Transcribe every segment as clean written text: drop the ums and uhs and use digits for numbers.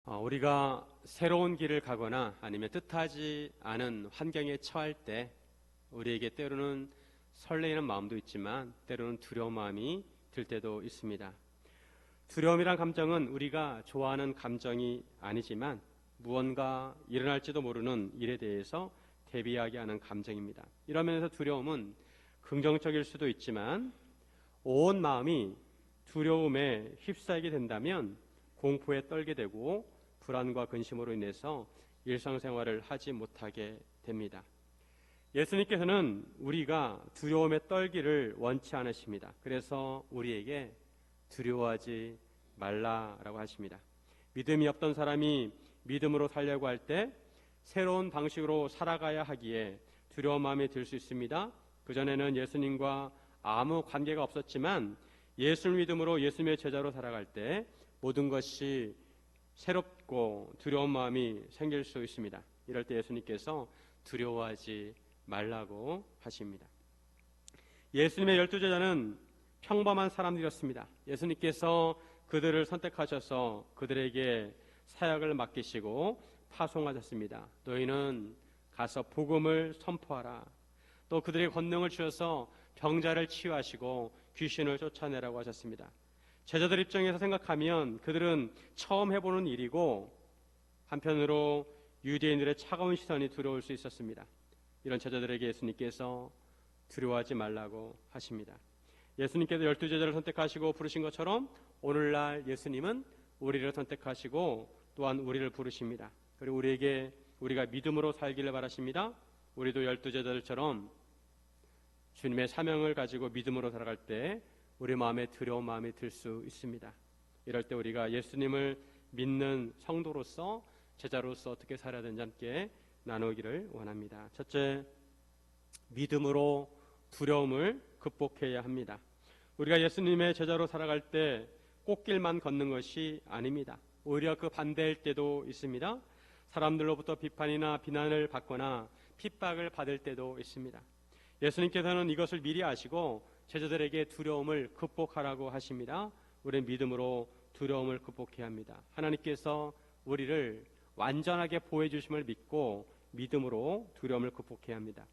우리가 새로운 길을 가거나 아니면 뜻하지 않은 환경에 처할 때 우리에게 때로는 설레이는 마음도 있지만 때로는 두려운 마음이 들 때도 있습니다. 두려움이란 감정은 우리가 좋아하는 감정이 아니지만 무언가 일어날지도 모르는 일에 대해서 대비하게 하는 감정입니다. 이런 면에서 두려움은 긍정적일 수도 있지만 온 마음이 두려움에 휩싸이게 된다면 공포에 떨게 되고 불안과 근심으로 인해서 일상생활을 하지 못하게 됩니다. 예수님께서는 우리가 두려움에 떨기를 원치 않으십니다. 그래서 우리에게 두려워하지 말라라고 하십니다. 믿음이 없던 사람이 믿음으로 살려고 할 때 새로운 방식으로 살아가야 하기에 두려운 마음이 들 수 있습니다. 그전에는 예수님과 아무 관계가 없었지만 예수를 믿음으로 예수님의 제자로 살아갈 때 모든 것이 새롭고 두려운 마음이 생길 수 있습니다. 이럴 때 예수님께서 두려워하지 말라고 하십니다. 예수님의 12제자는 평범한 사람들이었습니다. 예수님께서 그들을 선택하셔서 그들에게 사역을 맡기시고 파송하셨습니다. 너희는 가서 복음을 선포하라. 또 그들에게 권능을 주셔서 병자를 치유하시고 귀신을 쫓아내라고 하셨습니다. 제자들 입장에서 생각하면 그들은 처음 해보는 일이고 한편으로 유대인들의 차가운 시선이 두려울 수 있었습니다. 이런 제자들에게 예수님께서 두려워하지 말라고 하십니다. 예수님께서 12제자를 선택하시고 부르신 것처럼 오늘날 예수님은 우리를 선택하시고 또한 우리를 부르십니다. 그리고 우리가 믿음으로 살기를 바라십니다. 우리도 12제자들처럼 주님의 사명을 가지고 믿음으로 살아갈 때 우리 마음에 두려운 마음이 들 수 있습니다. 이럴 때 우리가 예수님을 믿는 성도로서 제자로서 어떻게 살아야 되는지 함께 나누기를 원합니다. 첫째, 믿음으로 두려움을 극복해야 합니다. 우리가 예수님의 제자로 살아갈 때 꽃길만 걷는 것이 아닙니다. 오히려 그 반대일 때도 있습니다. 사람들로부터 비판이나 비난을 받거나 핍박을 받을 때도 있습니다. 예수님께서는 이것을 미리 아시고 제자들에게 두려움을 극복하라고 하십니다. 우리는 믿음으로 두려움을 극복해야 합니다. 하나님께서 우리를 완전하게 보호해 주심을 믿고 믿음으로 두려움을 극복해야 합니다.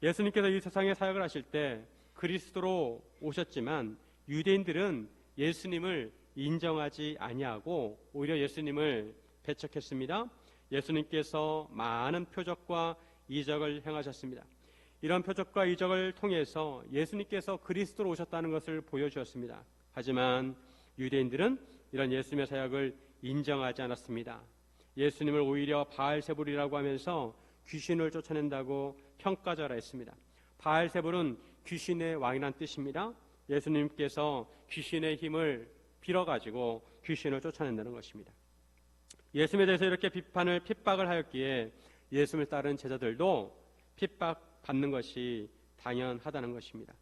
예수님께서 이 세상에 사역을 하실 때 그리스도로 오셨지만 유대인들은 예수님을 인정하지 아니하고 오히려 예수님을 배척했습니다. 예수님께서 많은 표적과 이적을 행하셨습니다. 이런 표적과 이적을 통해서 예수님께서 그리스도로 오셨다는 것을 보여주었습니다. 하지만 유대인들은 이런 예수님의 사역을 인정하지 않았습니다. 예수님을 오히려 바알세불이라고 하면서 귀신을 쫓아낸다고 평가절하 했습니다. 바알세불은 귀신의 왕이란 뜻입니다. 예수님께서 귀신의 힘을 빌어가지고 귀신을 쫓아낸다는 것입니다. 예수님에 대해서 이렇게 핍박을 하였기에 예수님을 따른 제자들도 핍박받는 것이 당연하다는 것입니다.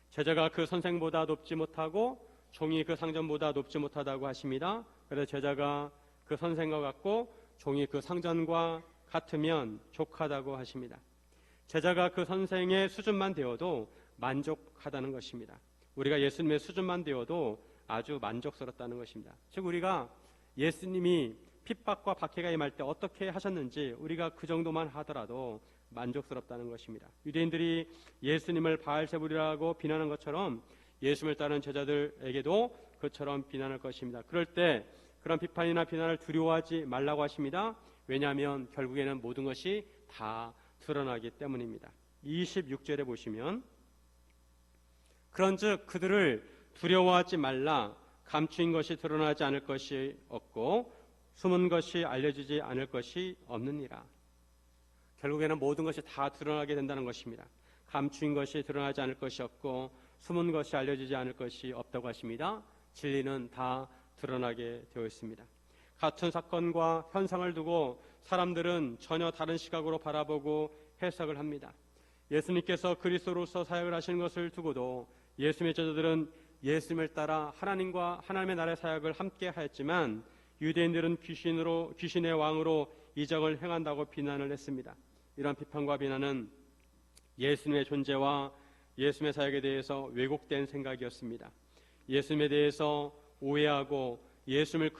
제자가 그 선생보다 높지 못하고 종이 그 상전보다 높지 못하다고 하십니다. 그래서 제자가 그 선생과 같고 종이 그 상전과 같으면 족하다고 하십니다. 제자가 그 선생의 수준만 되어도 만족하다는 것입니다. 우리가 예수님의 수준만 되어도 아주 만족스럽다는 것입니다. 즉 우리가 예수님이 핍박과 박해가 임할 때 어떻게 하셨는지 우리가 그 정도만 하더라도 만족스럽다는 것입니다. 유대인들이 예수님을 바알세불이라고 비난한 것처럼 예수님을 따르는 제자들에게도 그처럼 비난할 것입니다. 그럴 때 그런 비판이나 비난을 두려워하지 말라고 하십니다. 왜냐하면 결국에는 모든 것이 다 드러나기 때문입니다. 26절에 보시면 그런즉 그들을 두려워하지 말라. 감추인 것이 드러나지 않을 것이 없고 숨은 것이 알려지지 않을 것이 없느니라. 결국에는 모든 것이 다 드러나게 된다는 것입니다. 감추인 것이 드러나지 않을 것이 없고 숨은 것이 알려지지 않을 것이 없다고 하십니다. 진리는 다 드러나게 되어 있습니다. 같은 사건과 현상을 두고 사람들은 전혀 다른 시각으로 바라보고 해석을 합니다. 예수님께서 그리스도로서 사역을 하시는 것을 두고도 예수님의 제자들은 예수님을 따라 하나님과 하나님의 나라의 사역을 함께 하였지만 유대인들은 귀신의 왕으로 이적을 행한다고 비난을 했습니다. 이런 비판과 비난은 예수님의 존재와 예수님의 사역에 대해서 왜곡된 생각이었습니다. 예수님에 대해서 오해하고 예수님을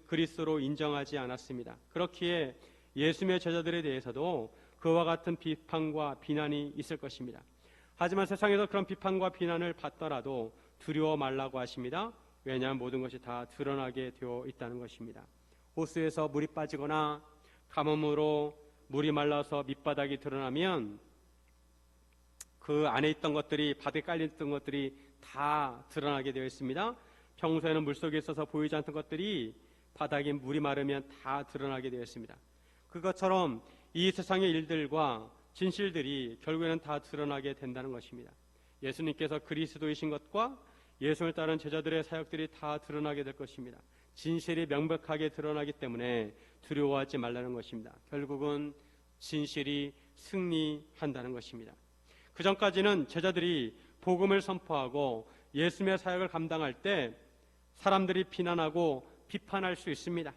그리스도로 인정하지 않았습니다. 그렇기에 예수님의 제자들에 대해서도 그와 같은 비판과 비난이 있을 것입니다. 하지만 세상에서 그런 비판과 비난을 받더라도 두려워 말라고 하십니다. 왜냐하면 모든 것이 다 드러나게 되어 있다는 것입니다. 호수에서 물이 빠지거나 가뭄으로 물이 말라서 밑바닥이 드러나면 그 안에 있던 것들이, 바닥에 깔려있던 것들이 다 드러나게 되어 있습니다. 평소에는 물속에 있어서 보이지 않던 것들이 바닥에 물이 마르면 다 드러나게 되어 있습니다. 그것처럼 이 세상의 일들과 진실들이 결국에는 다 드러나게 된다는 것입니다. 예수님께서 그리스도이신 것과 예수님을 따르는 제자들의 사역들이 다 드러나게 될 것입니다. 진실이 명백하게 드러나기 때문에 두려워하지 말라는 것입니다. 결국은 진실이 승리한다는 것입니다. 그 전까지는 제자들이 복음을 선포하고 예수님의 사역을 감당할 때 사람들이 비난하고 비판할 수 있습니다.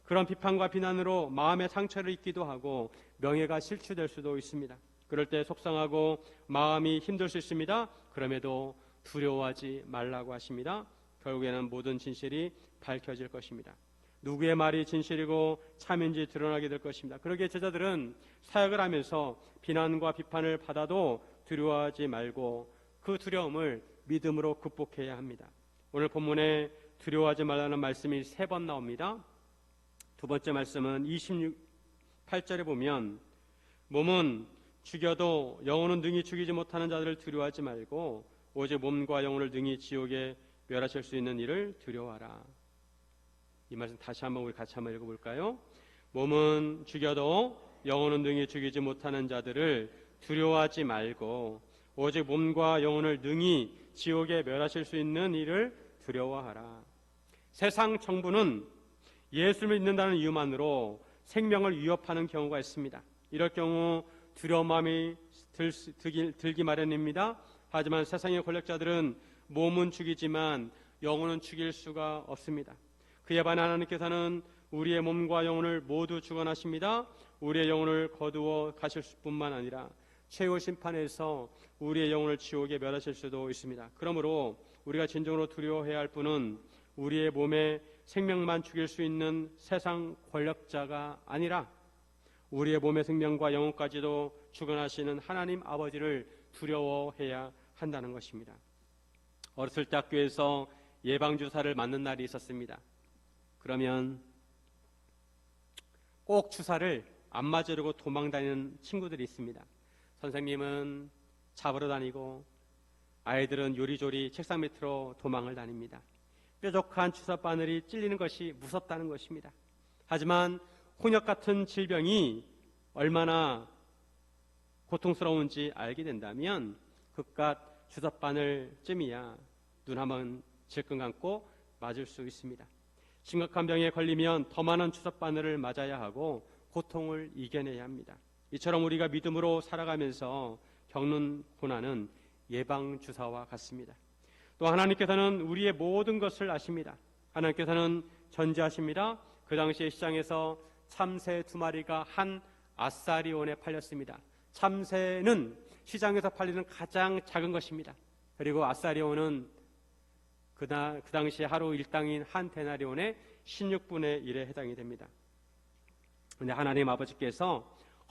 그런 비판과 비난으로 마음의 상처를 입기도 하고 명예가 실추될 수도 있습니다. 그럴 때 속상하고 마음이 힘들 수 있습니다. 그럼에도 두려워하지 말라고 하십니다. 결국에는 모든 진실이 밝혀질 것입니다. 누구의 말이 진실이고 참인지 드러나게 될 것입니다. 그러기에 제자들은 사역을 하면서 비난과 비판을 받아도 두려워하지 말고 그 두려움을 믿음으로 극복해야 합니다. 오늘 본문에 두려워하지 말라는 말씀이 3번 나옵니다. 두 번째 말씀은 28절에 보면 몸은 죽여도 영혼은 능히 죽이지 못하는 자들을 두려워하지 말고 오직 몸과 영혼을 능히 지옥에 멸하실 수 있는 이를 두려워하라. 이 말씀 다시 한번 우리 같이 한번 읽어볼까요? 몸은 죽여도 영혼은 능히 죽이지 못하는 자들을 두려워하지 말고 오직 몸과 영혼을 능히 지옥에 멸하실 수 있는 이를 두려워하라. 세상 정부는 예수를 믿는다는 이유만으로 생명을 위협하는 경우가 있습니다. 이럴 경우 두려운 마음이 들기 마련입니다. 하지만 세상의 권력자들은 몸은 죽이지만 영혼은 죽일 수가 없습니다. 그에 반해 하나님께서는 우리의 몸과 영혼을 모두 주관하십니다. 우리의 영혼을 거두어 가실 뿐만 아니라 최후 심판에서 우리의 영혼을 지옥에 멸하실 수도 있습니다. 그러므로 우리가 진정으로 두려워해야 할 분은 우리의 몸에 생명만 죽일 수 있는 세상 권력자가 아니라 우리의 몸의 생명과 영혼까지도 주관하시는 하나님 아버지를 두려워해야 한다는 것입니다. 어렸을 때 학교에서 예방주사를 맞는 날이 있었습니다. 그러면 꼭 주사를 안 맞으려고 도망다니는 친구들이 있습니다. 선생님은 잡으러 다니고 아이들은 요리조리 책상 밑으로 도망을 다닙니다. 뾰족한 주사 바늘이 찔리는 것이 무섭다는 것입니다. 하지만 혼역 같은 질병이 얼마나 고통스러운지 알게 된다면 그깟 주사 바늘쯤이야 눈 한번 질끈 감고 맞을 수 있습니다. 심각한 병에 걸리면 더 많은 주사 바늘을 맞아야 하고 고통을 이겨내야 합니다. 이처럼 우리가 믿음으로 살아가면서 겪는 고난은 예방주사와 같습니다. 또 하나님께서는 우리의 모든 것을 아십니다. 하나님께서는 전지하십니다. 그 당시에 시장에서 참새 2마리가 한 아사리온에 팔렸습니다. 참새는 시장에서 팔리는 가장 작은 것입니다. 그리고 아사리온은 그 당시 하루 일당인 한 데나리온의 16분의 1에 해당이 됩니다. 그런데 하나님 아버지께서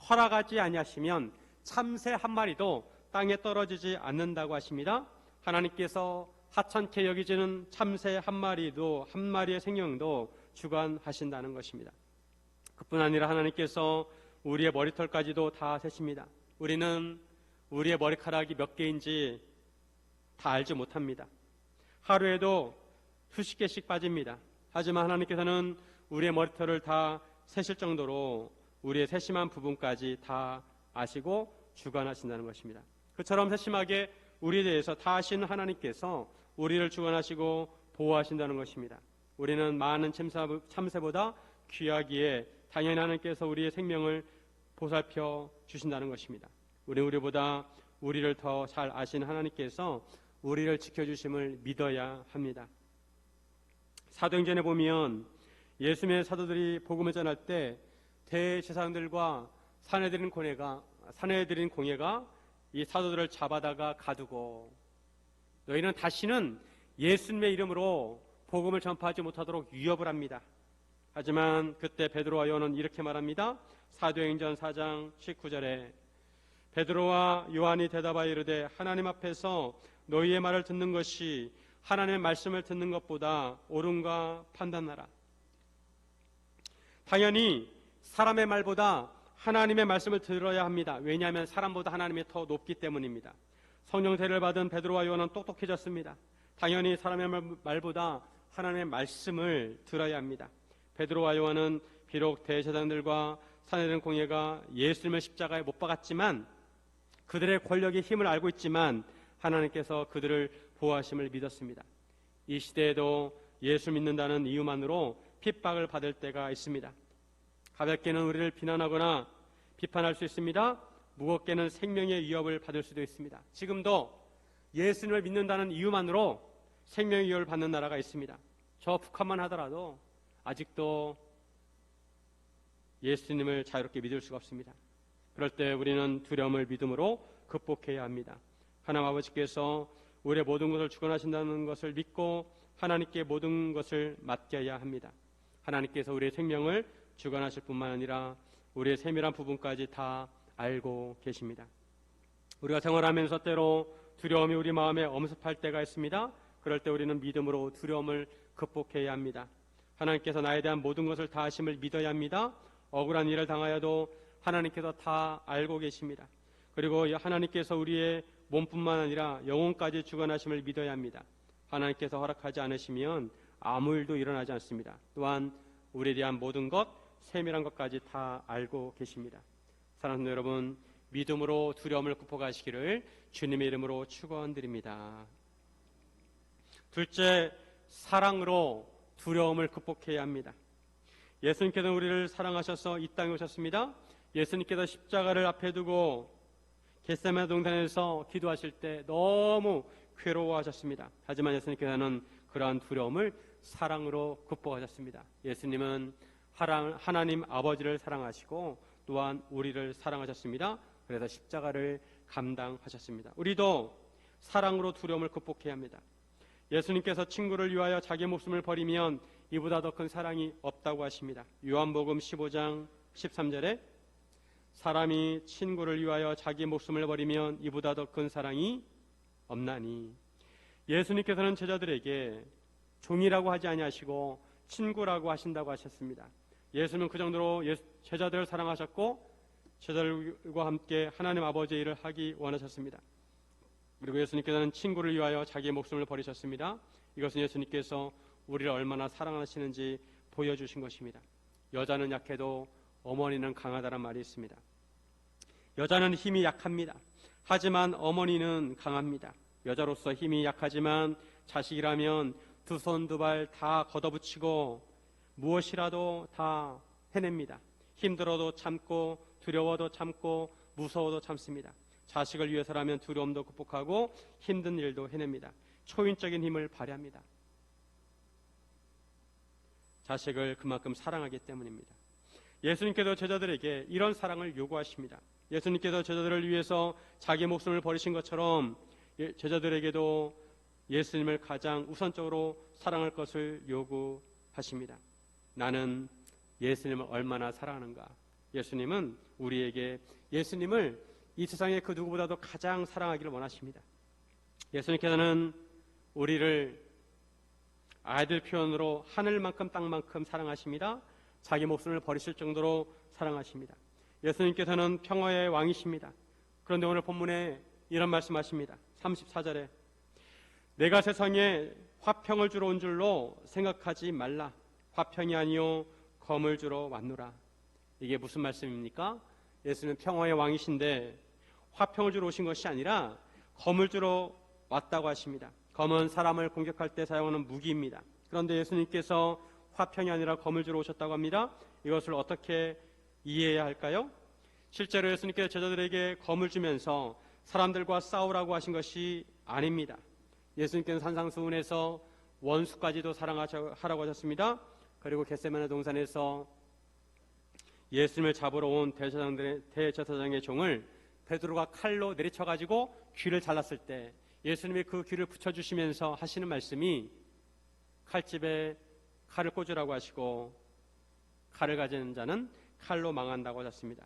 허락하지 아니하시면 참새 한 마리도 땅에 떨어지지 않는다고 하십니다. 하나님께서 하찮게 여기지는 참새 한 마리도, 한 마리의 생명도 주관하신다는 것입니다. 그뿐 아니라 하나님께서 우리의 머리털까지도 다 세십니다. 우리는 우리의 머리카락이 몇 개인지 다 알지 못합니다. 하루에도 수십 개씩 빠집니다. 하지만 하나님께서는 우리의 머리털을 다 세실 정도로 우리의 세심한 부분까지 다 아시고 주관하신다는 것입니다. 그처럼 세심하게 우리에 대해서 다 아시는 하나님께서 우리를 주관하시고 보호하신다는 것입니다. 우리는 많은 참새보다 귀하기에 당연히 하나님께서 우리의 생명을 보살펴 주신다는 것입니다. 우리보다 우리를 더 잘 아시는 하나님께서 우리를 지켜주심을 믿어야 합니다. 사도행전에 보면 예수님의 사도들이 복음을 전할 때 대제사장들과 사내들인 공회가 이 사도들을 잡아다가 가두고 너희는 다시는 예수님의 이름으로 복음을 전파하지 못하도록 위협을 합니다. 하지만 그때 베드로와 요한은 이렇게 말합니다. 사도행전 4장 19절에 베드로와 요한이 대답하여 이르되 하나님 앞에서 너희의 말을 듣는 것이 하나님의 말씀을 듣는 것보다 옳은가 판단하라. 당연히 사람의 말보다 하나님의 말씀을 들어야 합니다. 왜냐하면 사람보다 하나님이 더 높기 때문입니다. 성령 세례를 받은 베드로와 요한은 똑똑해졌습니다. 당연히 사람의 말보다 하나님의 말씀을 들어야 합니다. 베드로와 요한은 비록 대제사장들과 산헤드린 공회가 예수님을 십자가에 못 박았지만 그들의 권력의 힘을 알고 있지만 하나님께서 그들을 보호하심을 믿었습니다. 이 시대에도 예수 믿는다는 이유만으로 핍박을 받을 때가 있습니다. 가볍게는 우리를 비난하거나 비판할 수 있습니다. 무겁게는 생명의 위협을 받을 수도 있습니다. 지금도 예수님을 믿는다는 이유만으로 생명의 위협을 받는 나라가 있습니다. 저 북한만 하더라도 아직도 예수님을 자유롭게 믿을 수가 없습니다. 그럴 때 우리는 두려움을 믿음으로 극복해야 합니다. 하나님 아버지께서 우리의 모든 것을 주관하신다는 것을 믿고 하나님께 모든 것을 맡겨야 합니다. 하나님께서 우리의 생명을 주관하실 뿐만 아니라 우리의 세밀한 부분까지 다 알고 계십니다. 우리가 생활하면서 때로 두려움이 우리 마음에 엄습할 때가 있습니다. 그럴 때 우리는 믿음으로 두려움을 극복해야 합니다. 하나님께서 나에 대한 모든 것을 다 아심을 믿어야 합니다. 억울한 일을 당하여도 하나님께서 다 알고 계십니다. 그리고 하나님께서 우리의 몸뿐만 아니라 영혼까지 주관하심을 믿어야 합니다. 하나님께서 허락하지 않으시면 아무 일도 일어나지 않습니다. 또한 우리에 대한 모든 것, 세밀한 것까지 다 알고 계십니다. 사랑하는 여러분, 믿음으로 두려움을 극복하시기를 주님의 이름으로 축원드립니다. 둘째, 사랑으로 두려움을 극복해야 합니다. 예수님께서 우리를 사랑하셔서 이 땅에 오셨습니다. 예수님께서 십자가를 앞에 두고 겟세마네 동산에서 기도하실 때 너무 괴로워하셨습니다. 하지만 예수님께서는 그러한 두려움을 사랑으로 극복하셨습니다. 예수님은 하나님 아버지를 사랑하시고 또한 우리를 사랑하셨습니다. 그래서 십자가를 감당하셨습니다. 우리도 사랑으로 두려움을 극복해야 합니다. 예수님께서 친구를 위하여 자기 목숨을 버리면 이보다 더 큰 사랑이 없다고 하십니다. 요한복음 15장 13절에 사람이 친구를 위하여 자기 목숨을 버리면 이보다 더 큰 사랑이 없나니. 예수님께서는 제자들에게 종이라고 하지 아니하시고 친구라고 하신다고 하셨습니다. 예수님은 그 정도로 제자들을 사랑하셨고 제자들과 함께 하나님 아버지의 일을 하기 원하셨습니다. 그리고 예수님께서는 친구를 위하여 자기의 목숨을 버리셨습니다. 이것은 예수님께서 우리를 얼마나 사랑하시는지 보여주신 것입니다. 여자는 약해도 어머니는 강하다는 말이 있습니다. 여자는 힘이 약합니다. 하지만 어머니는 강합니다. 여자로서 힘이 약하지만 자식이라면 두 손 두 발 다 걷어붙이고 무엇이라도 다 해냅니다. 힘들어도 참고 두려워도 참고 무서워도 참습니다. 자식을 위해서라면 두려움도 극복하고 힘든 일도 해냅니다. 초인적인 힘을 발휘합니다. 자식을 그만큼 사랑하기 때문입니다. 예수님께서 제자들에게 이런 사랑을 요구하십니다. 예수님께서 제자들을 위해서 자기 목숨을 버리신 것처럼 제자들에게도 예수님을 가장 우선적으로 사랑할 것을 요구하십니다. 나는 예수님을 얼마나 사랑하는가. 예수님은 우리에게 예수님을 이 세상의 그 누구보다도 가장 사랑하기를 원하십니다. 예수님께서는 우리를 아이들 표현으로 하늘만큼 땅만큼 사랑하십니다. 자기 목숨을 버리실 정도로 사랑하십니다. 예수님께서는 평화의 왕이십니다. 그런데 오늘 본문에 이런 말씀하십니다. 34절에 내가 세상에 화평을 주러 온 줄로 생각하지 말라. 화평이 아니요 검을 주러 왔노라. 이게 무슨 말씀입니까? 예수는 평화의 왕이신데 화평을 주러 오신 것이 아니라 검을 주러 왔다고 하십니다. 검은 사람을 공격할 때 사용하는 무기입니다. 그런데 예수님께서 화평이 아니라 검을 주러 오셨다고 합니다. 이것을 어떻게 이해해야 할까요? 실제로 예수님께서 제자들에게 검을 주면서 사람들과 싸우라고 하신 것이 아닙니다. 예수님께서는 산상수훈에서 원수까지도 사랑하라고 하셨습니다. 그리고 겟세마네 동산에서 예수님을 잡으러 온 대제사장의 종을 베드로가 칼로 내리쳐가지고 귀를 잘랐을 때 예수님이 그 귀를 붙여주시면서 하시는 말씀이 칼집에 칼을 꽂으라고 하시고 칼을 가진 자는 칼로 망한다고 하셨습니다.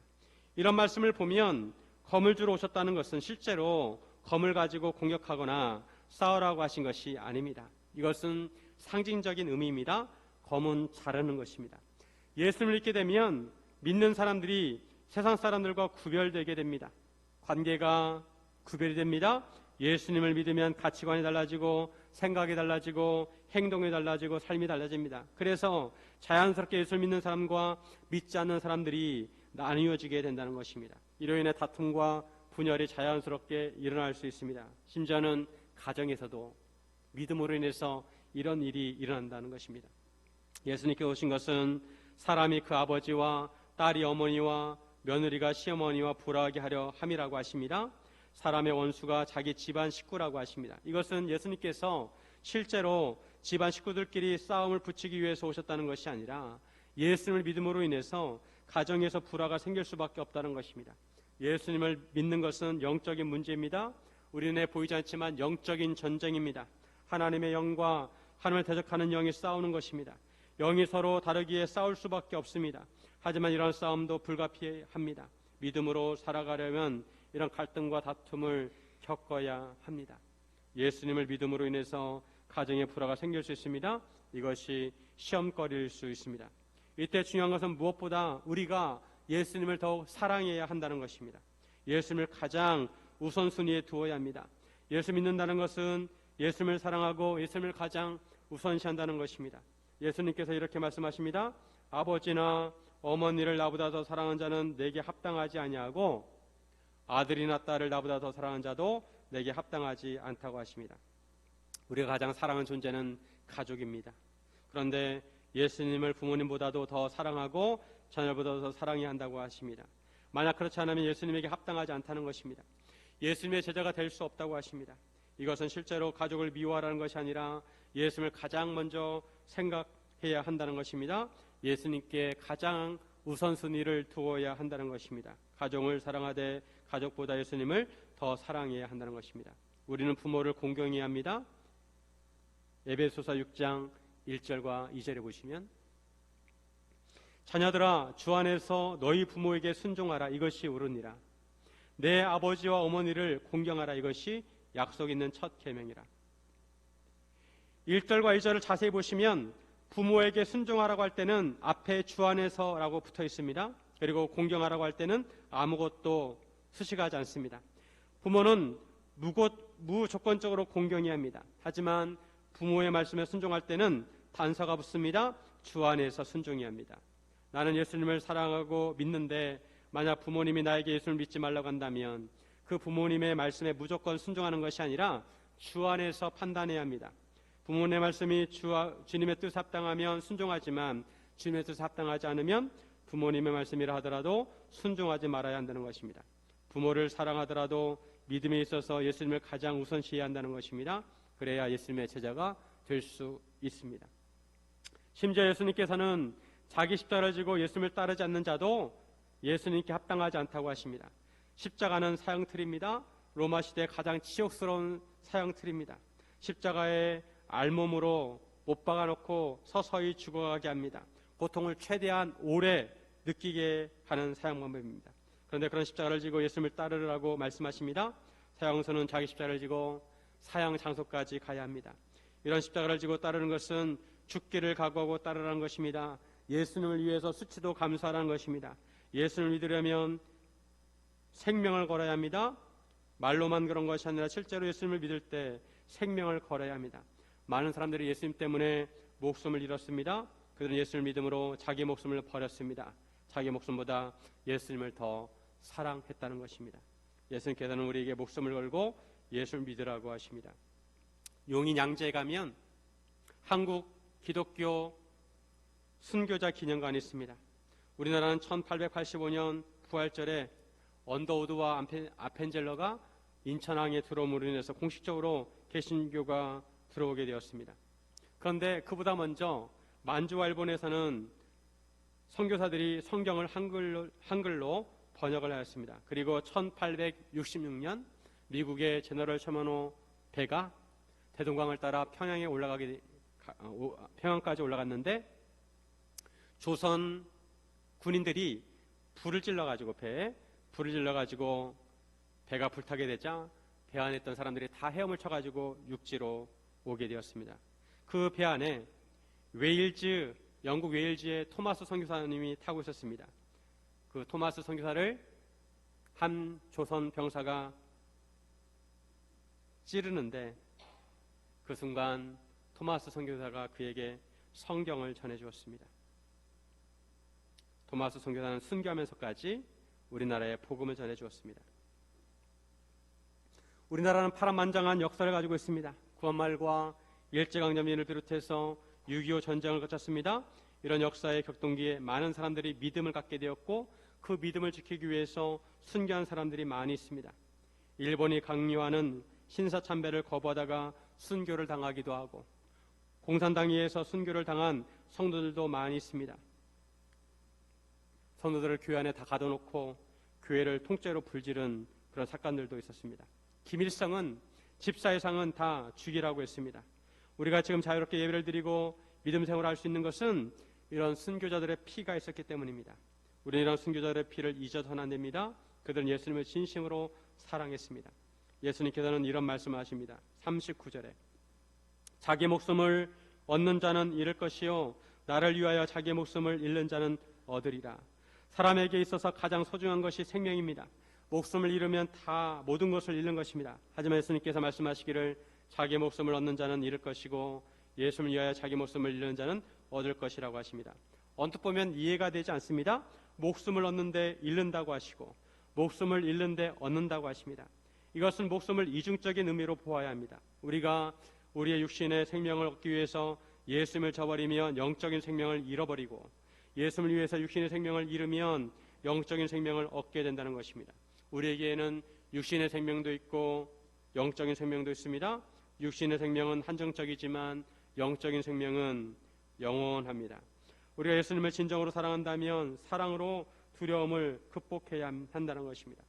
이런 말씀을 보면 검을 주러 오셨다는 것은 실제로 검을 가지고 공격하거나 싸우라고 하신 것이 아닙니다. 이것은 상징적인 의미입니다. 검은 자르는 것입니다. 예수님을 믿게 되면 믿는 사람들이 세상 사람들과 구별되게 됩니다. 관계가 구별이 됩니다. 예수님을 믿으면 가치관이 달라지고 생각이 달라지고 행동이 달라지고 삶이 달라집니다. 그래서 자연스럽게 예수를 믿는 사람과 믿지 않는 사람들이 나뉘어지게 된다는 것입니다. 이로 인해 다툼과 분열이 자연스럽게 일어날 수 있습니다. 심지어는 가정에서도 믿음으로 인해서 이런 일이 일어난다는 것입니다. 예수님께 오신 것은 사람이 그 아버지와 딸이 어머니와 며느리가 시어머니와 불화하게 하려 함이라고 하십니다. 사람의 원수가 자기 집안 식구라고 하십니다. 이것은 예수님께서 실제로 집안 식구들끼리 싸움을 붙이기 위해서 오셨다는 것이 아니라 예수님을 믿음으로 인해서 가정에서 불화가 생길 수밖에 없다는 것입니다. 예수님을 믿는 것은 영적인 문제입니다. 우리는 보이지 않지만 영적인 전쟁입니다. 하나님의 영과 하나님을 대적하는 영이 싸우는 것입니다. 영이 서로 다르기에 싸울 수밖에 없습니다. 하지만 이런 싸움도 불가피합니다. 믿음으로 살아가려면 이런 갈등과 다툼을 겪어야 합니다. 예수님을 믿음으로 인해서 가정에 불화가 생길 수 있습니다. 이것이 시험거리일 수 있습니다. 이때 중요한 것은 무엇보다 우리가 예수님을 더욱 사랑해야 한다는 것입니다. 예수님을 가장 우선순위에 두어야 합니다. 예수 믿는다는 것은 예수님을 사랑하고 예수님을 가장 우선시한다는 것입니다. 예수님께서 이렇게 말씀하십니다. 아버지나 어머니를 나보다 더 사랑하는 자는 내게 합당하지 아니하고 아들이나 딸을 나보다 더 사랑하는 자도 내게 합당하지 않다고 하십니다. 우리가 가장 사랑하는 존재는 가족입니다. 그런데 예수님을 부모님보다도 더 사랑하고 자녀보다 더 사랑해야 한다고 하십니다. 만약 그렇지 않으면 예수님에게 합당하지 않다는 것입니다. 예수님의 제자가 될 수 없다고 하십니다. 이것은 실제로 가족을 미워하라는 것이 아니라 예수님을 가장 먼저 생각해야 한다는 것입니다. 예수님께 가장 우선순위를 두어야 한다는 것입니다. 가족을 사랑하되 가족보다 예수님을 더 사랑해야 한다는 것입니다. 우리는 부모를 공경해야 합니다. 에베소서 6장 1절과 2절에 보시면 자녀들아 주 안에서 너희 부모에게 순종하라 이것이 옳으니라. 내 아버지와 어머니를 공경하라 이것이 약속 있는 첫 계명이라. 1절과 2절을 자세히 보시면 부모에게 순종하라고 할 때는 앞에 주 안에서라고 붙어 있습니다. 그리고 공경하라고 할 때는 아무것도 수식하지 않습니다. 부모는 무조건적으로 공경해야 합니다. 하지만 부모의 말씀에 순종할 때는 단서가 붙습니다. 주 안에서 순종해야 합니다. 나는 예수님을 사랑하고 믿는데 만약 부모님이 나에게 예수님을 믿지 말라고 한다면 그 부모님의 말씀에 무조건 순종하는 것이 아니라 주 안에서 판단해야 합니다. 부모님의 말씀이 주님의 뜻에 합당하면 순종하지만 주님의 뜻에 합당하지 않으면 부모님의 말씀이라 하더라도 순종하지 말아야 한다는 것입니다. 부모를 사랑하더라도 믿음에 있어서 예수님을 가장 우선시해야 한다는 것입니다. 그래야 예수님의 제자가 될 수 있습니다. 심지어 예수님께서는 자기 십자가를 지고 예수님을 따르지 않는 자도 예수님께 합당하지 않다고 하십니다. 십자가는 사형틀입니다. 로마 시대의 가장 치욕스러운 사형틀입니다. 십자가에 알몸으로 못 박아놓고 서서히 죽어가게 합니다. 고통을 최대한 오래 느끼게 하는 사형 방법입니다. 그런데 그런 십자가를 지고 예수님을 따르라고 말씀하십니다. 사형선은 자기 십자가를 지고 사형 장소까지 가야 합니다. 이런 십자가를 지고 따르는 것은 죽기를 각오하고 따르라는 것입니다. 예수님을 위해서 수치도 감수하라는 것입니다. 예수님을 믿으려면 생명을 걸어야 합니다. 말로만 그런 것이 아니라 실제로 예수님을 믿을 때 생명을 걸어야 합니다. 많은 사람들이 예수님 때문에 목숨을 잃었습니다. 그들은 예수님을 믿음으로 자기 목숨을 버렸습니다. 자기 목숨보다 예수님을 더 사랑했다는 것입니다. 예수님께서는 우리에게 목숨을 걸고 예수를 믿으라고 하십니다. 용인 양재에 가면 한국 기독교 순교자 기념관이 있습니다. 우리나라는 1885년 부활절에 언더우드와 아펜젤러가 인천항에 들어옴으로 인해서 공식적으로 개신교가 들어오게 되었습니다. 그런데 그보다 먼저 만주와 일본에서는 선교사들이 성경을 한글로 번역을 하였습니다. 그리고 1866년 미국의 제너럴 셔먼호 배가 대동강을 따라 평양에 올라가게 평양까지 올라갔는데 조선 군인들이 불을 질러가지고 배가 불타게 되자 배 안에 있던 사람들이 다 헤엄을 쳐가지고 육지로 오게 되었습니다. 그 배 안에 영국 웨일즈의 토마스 선교사님이 타고 있었습니다. 그 토마스 선교사를 한 조선 병사가 찌르는데 그 순간 토마스 선교사가 그에게 성경을 전해주었습니다. 토마스 선교사는 순교하면서까지 우리나라에 복음을 전해주었습니다. 우리나라는 파란만장한 역사를 가지고 있습니다. 구한말과 일제강점기를 비롯해서 6.25 전쟁을 거쳤습니다. 이런 역사의 격동기에 많은 사람들이 믿음을 갖게 되었고 그 믿음을 지키기 위해서 순교한 사람들이 많이 있습니다. 일본이 강요하는 신사참배를 거부하다가 순교를 당하기도 하고 공산당에 의해서 순교를 당한 성도들도 많이 있습니다. 성도들을 교회 안에 다 가둬놓고 교회를 통째로 불지른 그런 사건들도 있었습니다. 김일성은 집사회상은 다 죽이라고 했습니다. 우리가 지금 자유롭게 예배를 드리고 믿음 생활을 할 수 있는 것은 이런 순교자들의 피가 있었기 때문입니다. 우리는 이런 순교자들의 피를 잊어서는 안 됩니다. 그들은 예수님을 진심으로 사랑했습니다. 예수님께서는 이런 말씀을 하십니다. 39절에 자기 목숨을 얻는 자는 잃을 것이요 나를 위하여 자기 목숨을 잃는 자는 얻으리라. 사람에게 있어서 가장 소중한 것이 생명입니다. 목숨을 잃으면 다 모든 것을 잃는 것입니다. 하지만 예수님께서 말씀하시기를 자기 목숨을 얻는 자는 잃을 것이고 예수를 위하여 자기 목숨을 잃는 자는 얻을 것이라고 하십니다. 언뜻 보면 이해가 되지 않습니다. 목숨을 얻는데 잃는다고 하시고 목숨을 잃는데 얻는다고 하십니다. 이것은 목숨을 이중적인 의미로 보아야 합니다. 우리가 우리의 육신의 생명을 얻기 위해서 예수님을 저버리면 영적인 생명을 잃어버리고 예수님을 위해서 육신의 생명을 잃으면 영적인 생명을 얻게 된다는 것입니다. 우리에게는 육신의 생명도 있고 영적인 생명도 있습니다. 육신의 생명은 한정적이지만 영적인 생명은 영원합니다. 우리가 예수님을 진정으로 사랑한다면 사랑으로 두려움을 극복해야 한다는 것입니다.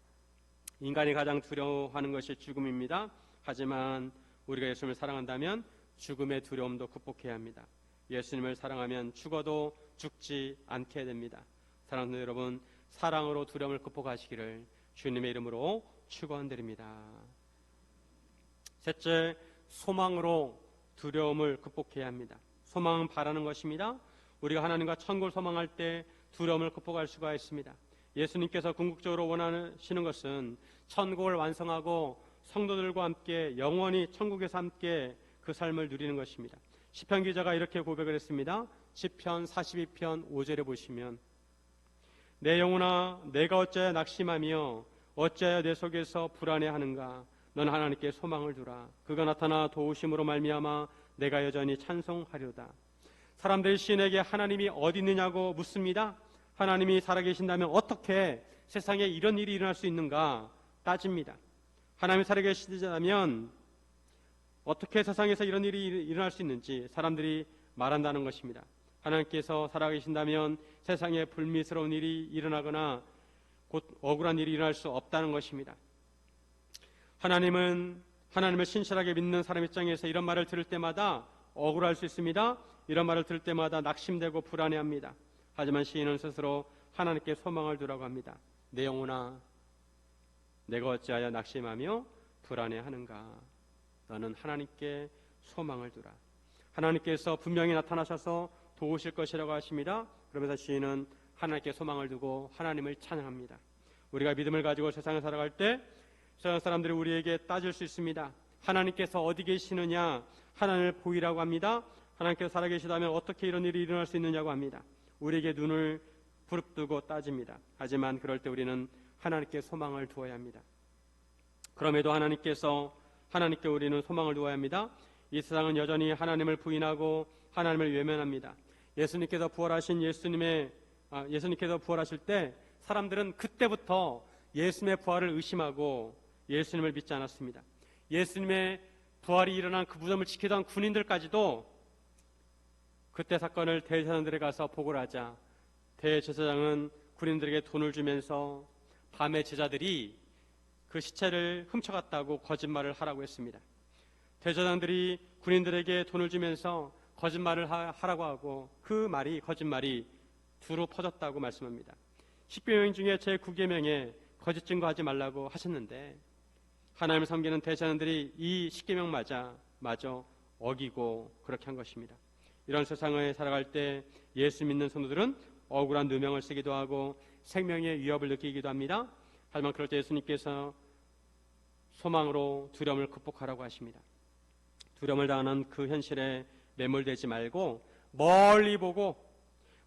인간이 가장 두려워하는 것이 죽음입니다. 하지만 우리가 예수님을 사랑한다면 죽음의 두려움도 극복해야 합니다. 예수님을 사랑하면 죽어도 죽지 않게 됩니다. 사랑하는 여러분, 사랑으로 두려움을 극복하시기를 주님의 이름으로 축원드립니다. 셋째, 소망으로 두려움을 극복해야 합니다. 소망은 바라는 것입니다. 우리가 하나님과 천국을 소망할 때 두려움을 극복할 수가 있습니다. 예수님께서 궁극적으로 원하시는 것은 천국을 완성하고 성도들과 함께 영원히 천국에서 함께 그 삶을 누리는 것입니다. 시편 기자가 이렇게 고백을 했습니다. 시편 42편 5절에 보시면 내 영혼아 내가 어찌하여 낙심하며 어찌하여 내 속에서 불안해하는가. 넌 하나님께 소망을 두라. 그가 나타나 도우심으로 말미암아 내가 여전히 찬송하려다. 사람들이 시인에게 하나님이 어디 있느냐고 묻습니다. 하나님이 살아계신다면 어떻게 세상에 이런 일이 일어날 수 있는가 따집니다. 하나님이 살아계시다면 어떻게 세상에서 이런 일이 일어날 수 있는지 사람들이 말한다는 것입니다. 하나님께서 살아계신다면 세상에 불미스러운 일이 일어나거나 곧 억울한 일이 일어날 수 없다는 것입니다. 하나님을 신실하게 믿는 사람 입장에서 이런 말을 들을 때마다 억울할 수 있습니다. 이런 말을 들을 때마다 낙심되고 불안해합니다. 하지만 시인은 스스로 하나님께 소망을 두라고 합니다. 내 영혼아 내가 어찌하여 낙심하며 불안해하는가. 너는 하나님께 소망을 두라. 하나님께서 분명히 나타나셔서 도우실 것이라고 하십니다. 그러면서 시인은 하나님께 소망을 두고 하나님을 찬양합니다. 우리가 믿음을 가지고 세상에 살아갈 때 세상 사람들이 우리에게 따질 수 있습니다. 하나님께서 어디 계시느냐 하나님을 보이라고 합니다. 하나님께서 살아계시다면 어떻게 이런 일이 일어날 수 있느냐고 합니다. 우리에게 눈을 부릅뜨고 따집니다. 하지만 그럴 때 우리는 하나님께 소망을 두어야 합니다. 그럼에도 하나님께 우리는 소망을 두어야 합니다. 이 세상은 여전히 하나님을 부인하고 하나님을 외면합니다. 예수님께서 부활하실 때 사람들은 그때부터 예수님의 부활을 의심하고 예수님을 믿지 않았습니다. 예수님의 부활이 일어난 그 무덤을 지키던 군인들까지도 그때 사건을 대제사장들에 가서 보고를 하자 대제사장은 군인들에게 돈을 주면서 밤에 제자들이 그 시체를 훔쳐갔다고 거짓말을 하라고 했습니다. 대제사장들이 군인들에게 돈을 주면서 거짓말을 하라고 하고 그 거짓말이 두루 퍼졌다고 말씀합니다. 10계명 중에 제9계명에 거짓 증거하지 말라고 하셨는데 하나님을 섬기는 대제사장들이 이 10계명 마저 어기고 그렇게 한 것입니다. 이런 세상을 살아갈 때 예수 믿는 성도들은 억울한 누명을 쓰기도 하고 생명의 위협을 느끼기도 합니다. 하지만 그럴 때 예수님께서 소망으로 두려움을 극복하라고 하십니다. 두려움을 당하는 그 현실에 매몰되지 말고 멀리 보고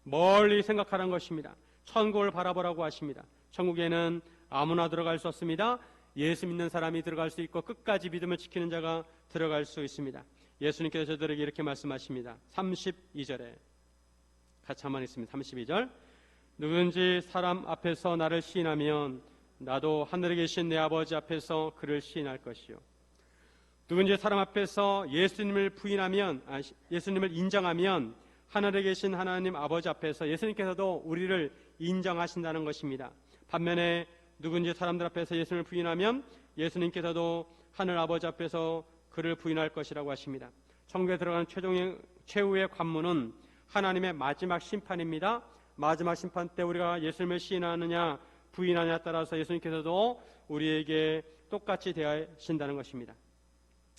멀리 생각하라는 것입니다. 천국을 바라보라고 하십니다. 천국에는 아무나 들어갈 수 없습니다. 예수 믿는 사람이 들어갈 수 있고 끝까지 믿음을 지키는 자가 들어갈 수 있습니다. 예수님께서 저들에게 이렇게 말씀하십니다. 32절에 같이 한번 있습니다. 32절 누구든지 사람 앞에서 나를 시인하면 나도 하늘에 계신 내 아버지 앞에서 그를 시인할 것이요. 누구든지 사람 앞에서 예수님을 예수님을 인정하면 하늘에 계신 하나님 아버지 앞에서 예수님께서도 우리를 인정하신다는 것입니다. 반면에 누구든지 사람들 앞에서 예수님을 부인하면 예수님께서도 하늘 아버지 앞에서 그를 부인할 것이라고 하십니다. 천국에 들어가는 최후의 관문은 하나님의 마지막 심판입니다. 마지막 심판 때 우리가 예수님을 시인하느냐 부인하느냐에 따라서 예수님께서도 우리에게 똑같이 대하신다는 것입니다.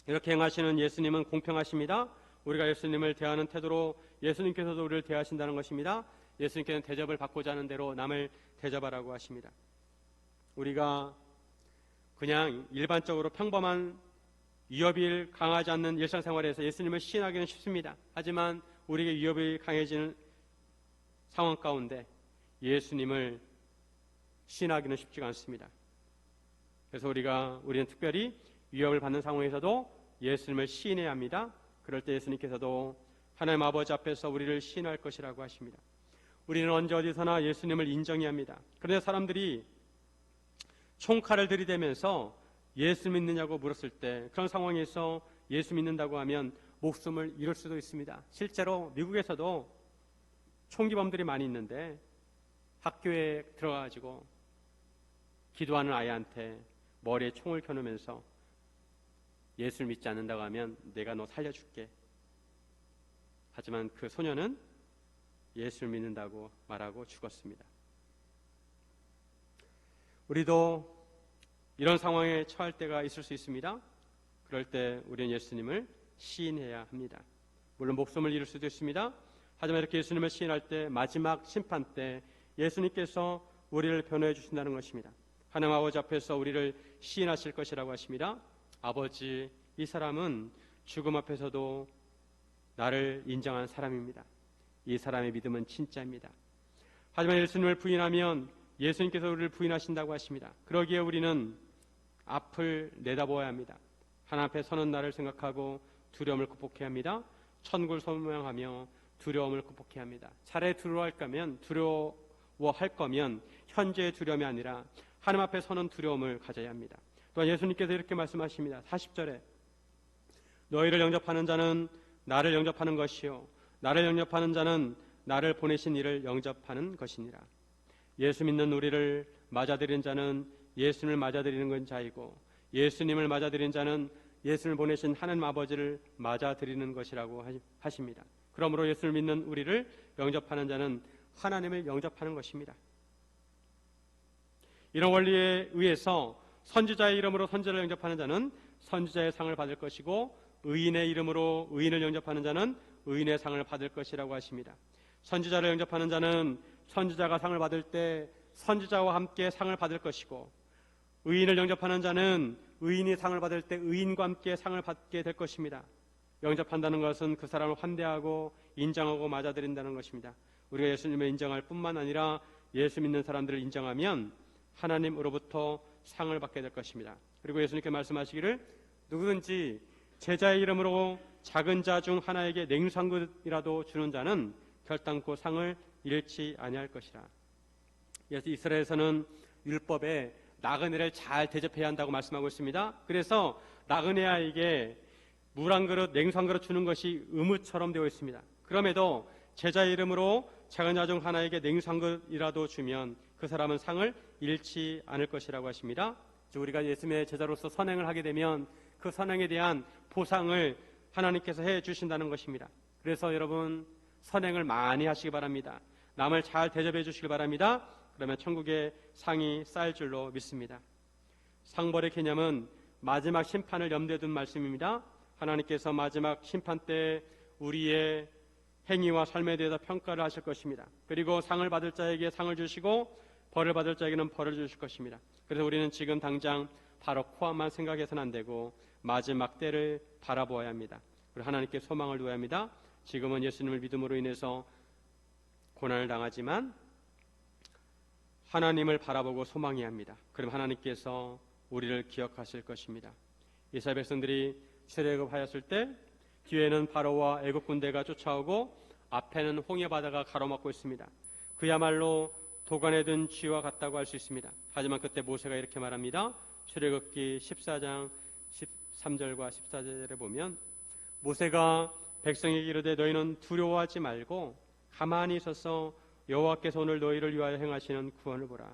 이렇게 행하시는 예수님은 공평하십니다. 우리가 예수님을 대하는 태도로 예수님께서도 우리를 대하신다는 것입니다. 예수님께서는 대접을 받고자 하는 대로 남을 대접하라고 하십니다. 우리가 그냥 일반적으로 평범한 위협이 강하지 않는 일상생활에서 예수님을 시인하기는 쉽습니다. 하지만 우리에게 위협이 강해지는 상황 가운데 예수님을 시인하기는 쉽지가 않습니다. 그래서 우리는 특별히 위협을 받는 상황에서도 예수님을 시인해야 합니다. 그럴 때 예수님께서도 하나님 아버지 앞에서 우리를 시인할 것이라고 하십니다. 우리는 언제 어디서나 예수님을 인정해야 합니다. 그런데 사람들이 총칼을 들이대면서 예수 믿느냐고 물었을 때 그런 상황에서 예수 믿는다고 하면 목숨을 잃을 수도 있습니다. 실제로 미국에서도 총기범들이 많이 있는데 학교에 들어가가지고 기도하는 아이한테 머리에 총을 켜놓으면서 예수를 믿지 않는다고 하면 내가 너 살려줄게. 하지만 그 소녀는 예수를 믿는다고 말하고 죽었습니다. 우리도 이런 상황에 처할 때가 있을 수 있습니다. 그럴 때 우리는 예수님을 시인해야 합니다. 물론 목숨을 잃을 수도 있습니다. 하지만 이렇게 예수님을 시인할 때 마지막 심판 때 예수님께서 우리를 변호해 주신다는 것입니다. 하나님 아버지 앞에서 우리를 시인하실 것이라고 하십니다. 아버지, 이 사람은 죽음 앞에서도 나를 인정한 사람입니다. 이 사람의 믿음은 진짜입니다. 하지만 예수님을 부인하면 예수님께서 우리를 부인하신다고 하십니다. 그러기에 우리는 앞을 내다보아야 합니다. 하나님 앞에 서는 날을 생각하고 두려움을 극복해야 합니다. 천국을 소망하며 두려움을 극복해야 합니다. 차라리 두려워할 거면 현재의 두려움이 아니라 하나님 앞에 서는 두려움을 가져야 합니다. 또한 예수님께서 이렇게 말씀하십니다. 40절에 너희를 영접하는 자는 나를 영접하는 것이요 나를 영접하는 자는 나를 보내신 이를 영접하는 것이니라. 예수 믿는 우리를 맞아들이는 자는 예수님을 맞아들이는 자이고 예수님을 맞아들이는 자는 예수님을 보내신 하나님 아버지를 맞아들이는 것이라고 하십니다. 그러므로 예수를 믿는 우리를 영접하는 자는 하나님을 영접하는 것입니다. 이런 원리에 의해서 선지자의 이름으로 선지자를 영접하는 자는 선지자의 상을 받을 것이고 의인의 이름으로 의인을 영접하는 자는 의인의 상을 받을 것이라고 하십니다. 선지자를 영접하는 자는 선지자가 상을 받을 때 선지자와 함께 상을 받을 것이고 의인을 영접하는 자는 의인이 상을 받을 때 의인과 함께 상을 받게 될 것입니다. 영접한다는 것은 그 사람을 환대하고 인정하고 맞아들인다는 것입니다. 우리가 예수님을 인정할 뿐만 아니라 예수 믿는 사람들을 인정하면 하나님으로부터 상을 받게 될 것입니다. 그리고 예수님께 말씀하시기를 누구든지 제자의 이름으로 작은 자 중 하나에게 냉수 한 그릇이라도 주는 자는 결단코 상을 잃지 아니할 것이라. 이스라엘에서는 율법에 나그네를 잘 대접해야 한다고 말씀하고 있습니다. 그래서 나그네 아이에게 물 한 그릇, 냉수 한 그릇 주는 것이 의무처럼 되어 있습니다. 그럼에도 제자의 이름으로 작은 자 중 하나에게 냉수 한 그릇이라도 주면 그 사람은 상을 잃지 않을 것이라고 하십니다. 우리가 예수님의 제자로서 선행을 하게 되면 그 선행에 대한 보상을 하나님께서 해 주신다는 것입니다. 그래서 여러분 선행을 많이 하시기 바랍니다. 남을 잘 대접해 주시기 바랍니다. 그러면 천국의 상이 쌓일 줄로 믿습니다. 상벌의 개념은 마지막 심판을 염두에 둔 말씀입니다. 하나님께서 마지막 심판 때 우리의 행위와 삶에 대해서 평가를 하실 것입니다. 그리고 상을 받을 자에게 상을 주시고 벌을 받을 자에게는 벌을 주실 것입니다. 그래서 우리는 지금 당장 바로 코앞만 생각해서는 안 되고 마지막 때를 바라보아야 합니다. 그리고 하나님께 소망을 두어야 합니다. 지금은 예수님을 믿음으로 인해서 고난을 당하지만 하나님을 바라보고 소망해야 합니다. 그럼 하나님께서 우리를 기억하실 것입니다. 이스라엘 백성들이 출애굽하였을 때 뒤에는 바로와 애굽 군대가 쫓아오고 앞에는 홍해 바다가 가로막고 있습니다. 그야말로 도간에 든 쥐와 같다고 할 수 있습니다. 하지만 그때 모세가 이렇게 말합니다. 출애굽기 14장 13절과 14절에 보면 모세가 백성에게 이르되 너희는 두려워하지 말고 가만히 있어서 여호와께서 오늘 너희를 위하여 행하시는 구원을 보라.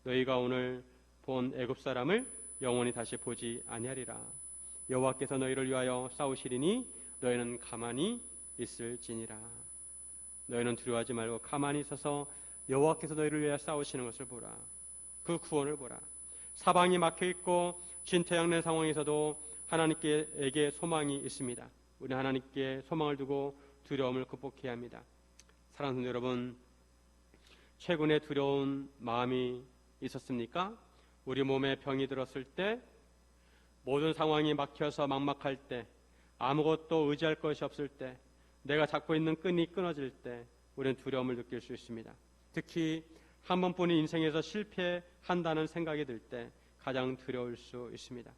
너희가 오늘 본 애굽 사람을 영원히 다시 보지 아니하리라. 여호와께서 너희를 위하여 싸우시리니 너희는 가만히 있을지니라. 너희는 두려워하지 말고 가만히 있어서 여호와께서 너희를 위하여 싸우시는 것을 보라. 그 구원을 보라. 사방이 막혀있고 진퇴양난 상황에서도 하나님께 소망이 있습니다. 우리는 하나님께 소망을 두고 두려움을 극복해야 합니다. 사랑하는 여러분, 최근에 두려운 마음이 있었습니까? 우리 몸에 병이 들었을 때, 모든 상황이 막혀서 막막할 때, 아무것도 의지할 것이 없을 때, 내가 잡고 있는 끈이 끊어질 때 우리는 두려움을 느낄 수 있습니다. 특히 한 번뿐인 인생에서 실패한다는 생각이 들 때 가장 두려울 수 있습니다.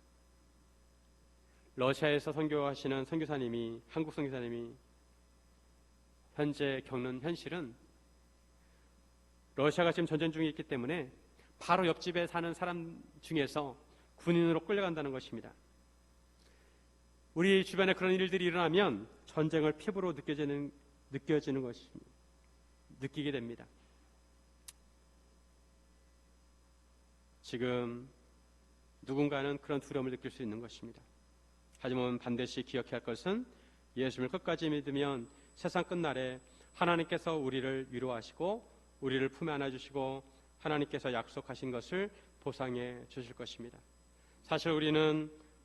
러시아에서 선교하시는 선교사님이, 한국 선교사님이 현재 겪는 현실은 러시아가 지금 전쟁 중에 있기 때문에 바로 옆집에 사는 사람 중에서 군인으로 끌려간다는 것입니다. 우리 주변에 그런 일들이 일어나면 전쟁을 피부로 느껴지는 것입니다. 느끼게 됩니다. 지금 누군가는 그런 두려움을 느낄 수 있는 것입니다. 하지만 반드시 기억해야 할 것은 예수님을 끝까지 믿으면 세상 끝날에 하나님께서 우리를 위로하시고 우리를 품에 안아주시고 하나님께서 약속하신 것을 보상해 주실 것입니다. 사실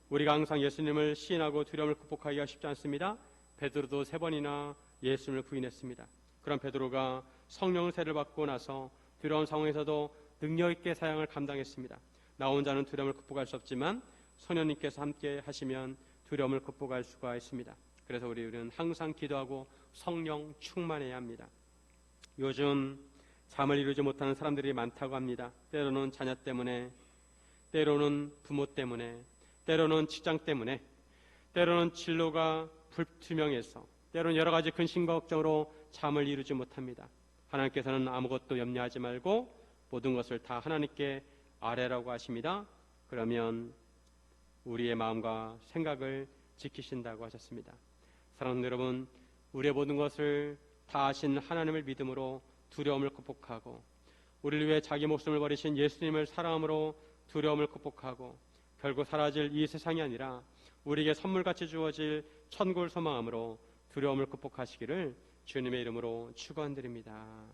우리가 항상 예수님을 시인하고 두려움을 극복하기가 쉽지 않습니다. 베드로도 3번이나 예수님을 부인했습니다. 그런 베드로가 성령의 세를 받고 나서 두려운 상황에서도 능력 있게 사역을 감당했습니다. 나 혼자는 두려움을 극복할 수 없지만 성령님께서 함께 하시면 두려움을 극복할 수가 있습니다. 그래서 우리는 항상 기도하고 성령 충만해야 합니다. 요즘 잠을 이루지 못하는 사람들이 많다고 합니다. 때로는 자녀 때문에, 때로는 부모 때문에, 때로는 직장 때문에, 때로는 진로가 불투명해서, 때로는 여러 가지 근심과 걱정으로 잠을 이루지 못합니다. 하나님께서는 아무것도 염려하지 말고 모든 것을 다 하나님께 아뢰라고 하십니다. 그러면 우리의 마음과 생각을 지키신다고 하셨습니다. 사랑하는 여러분, 우리의 모든 것을 다 아신 하나님을 믿음으로 두려움을 극복하고 우리를 위해 자기 목숨을 버리신 예수님을 사랑함으로 두려움을 극복하고 결국 사라질 이 세상이 아니라 우리에게 선물같이 주어질 천국을 소망함으로 두려움을 극복하시기를 주님의 이름으로 축원드립니다.